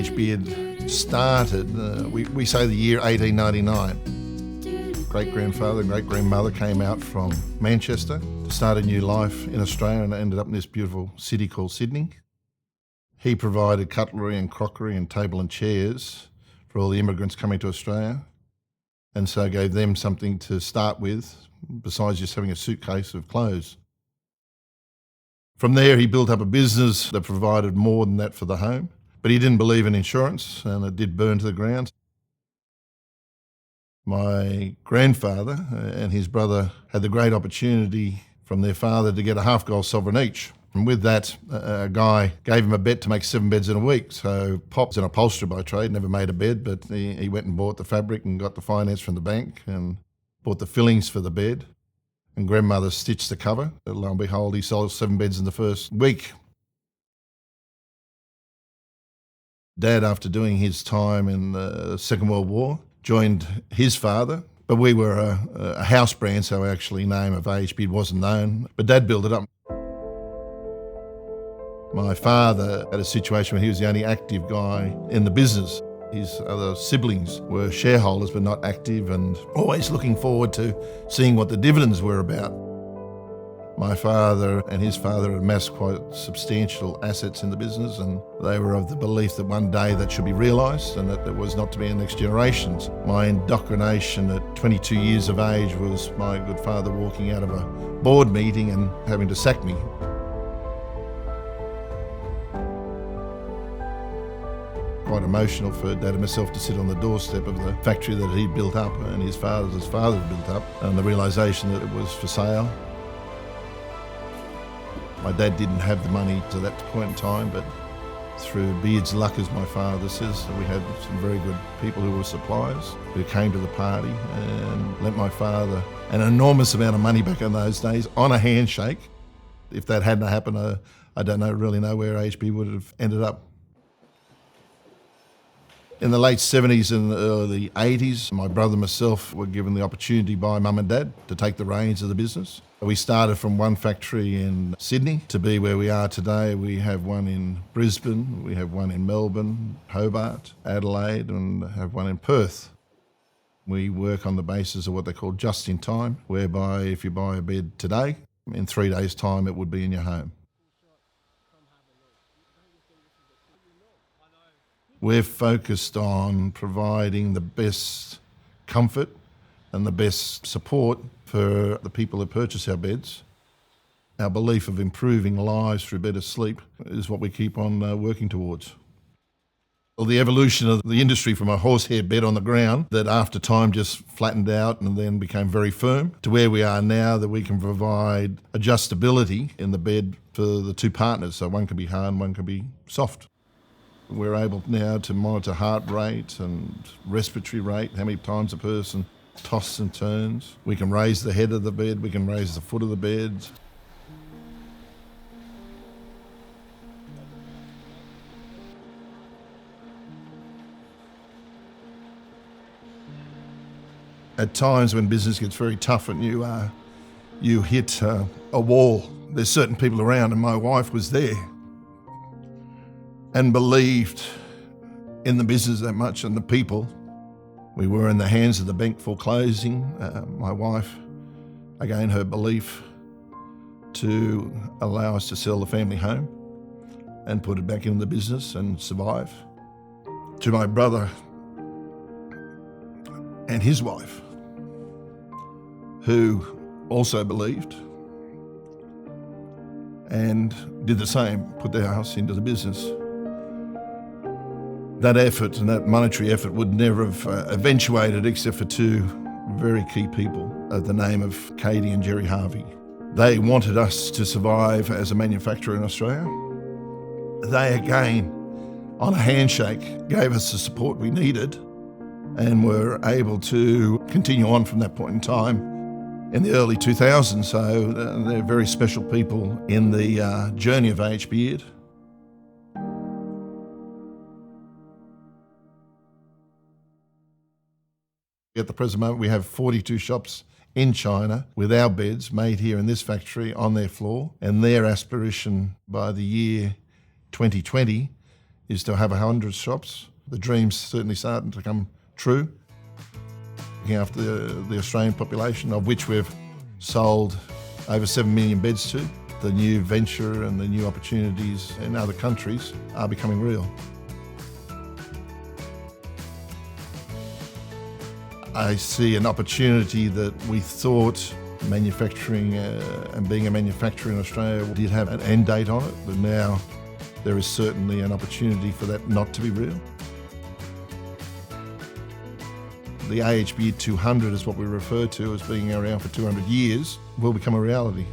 H. Beard started, we say the year 1899. Great-grandfather and great-grandmother came out from Manchester to start a new life in Australia and ended up in this beautiful city called Sydney. He provided cutlery and crockery and table and chairs for all the immigrants coming to Australia, and so gave them something to start with, besides just having a suitcase of clothes. From there, he built up a business that provided more than that for the home, but he didn't believe in insurance, and it did burn to the ground. My grandfather and his brother had the great opportunity from their father to get a half-gold sovereign each. And with that, a guy gave him a bet to make 7 beds in a week. So Pop's an upholsterer by trade, never made a bed, but he went and bought the fabric and got the finance from the bank and bought the fillings for the bed. And grandmother stitched the cover. Lo and behold, he sold 7 beds in the first week. Dad, after doing his time in the Second World War, joined his father. But we were a house brand, so actually name of A.H. Beard wasn't known. But Dad built it up. My father had a situation where he was the only active guy in the business. His other siblings were shareholders but not active, and always looking forward to seeing what the dividends were about. My father and his father had amassed quite substantial assets in the business, and they were of the belief that one day that should be realised and that there was not to be a next generations. My indoctrination at 22 years of age was my good father walking out of a board meeting and having to sack me. Quite emotional for Dad and myself to sit on the doorstep of the factory that he'd built up and his father's father had built up, and the realisation that it was for sale. My dad didn't have the money to that point in time, but through Beard's luck, as my father says, we had some very good people who were suppliers who came to the party and lent my father an enormous amount of money back in those days on a handshake. If that hadn't happened, I don't really know where HB would have ended up. In the late 70s and early 80s, my brother and myself were given the opportunity by Mum and Dad to take the reins of the business. We started from one factory in Sydney to be where we are today. We have one in Brisbane, we have one in Melbourne, Hobart, Adelaide, and have one in Perth. We work on the basis of what they call just in time, whereby if you buy a bed today, in 3 days' time it would be in your home. We're focused on providing the best comfort and the best support for the people who purchase our beds. Our belief of improving lives through better sleep is what we keep on working towards. Well, the evolution of the industry from a horsehair bed on the ground that after time just flattened out and then became very firm to where we are now, that we can provide adjustability in the bed for the two partners. So one can be hard and one can be soft. We're able now to monitor heart rate and respiratory rate, how many times a person tosses and turns. We can raise the head of the bed, we can raise the foot of the bed. At times when business gets very tough and you hit a wall, there's certain people around, and my wife was there and believed in the business that much and the people. We were in the hands of the bank foreclosing. My wife, again, her belief to allow us to sell the family home and put it back in the business and survive. To my brother and his wife, who also believed and did the same, put their house into the business. That effort and that monetary effort would never have eventuated except for two very key people of the name of Katie and Jerry Harvey. They wanted us to survive as a manufacturer in Australia. They again, on a handshake, gave us the support we needed and were able to continue on from that point in time in the early 2000s. So they're very special people in the journey of A.H. Beard. At the present moment, we have 42 shops in China with our beds made here in this factory on their floor, and their aspiration by the year 2020 is to have 100 shops. The dream's certainly starting to come true. Looking after the Australian population, of which we've sold over 7 million beds to. The new venture and the new opportunities in other countries are becoming real. I see an opportunity that we thought manufacturing and being a manufacturer in Australia did have an end date on it, but now there is certainly an opportunity for that not to be real. The AHB 200 is what we refer to as being around for 200 years, will become a reality.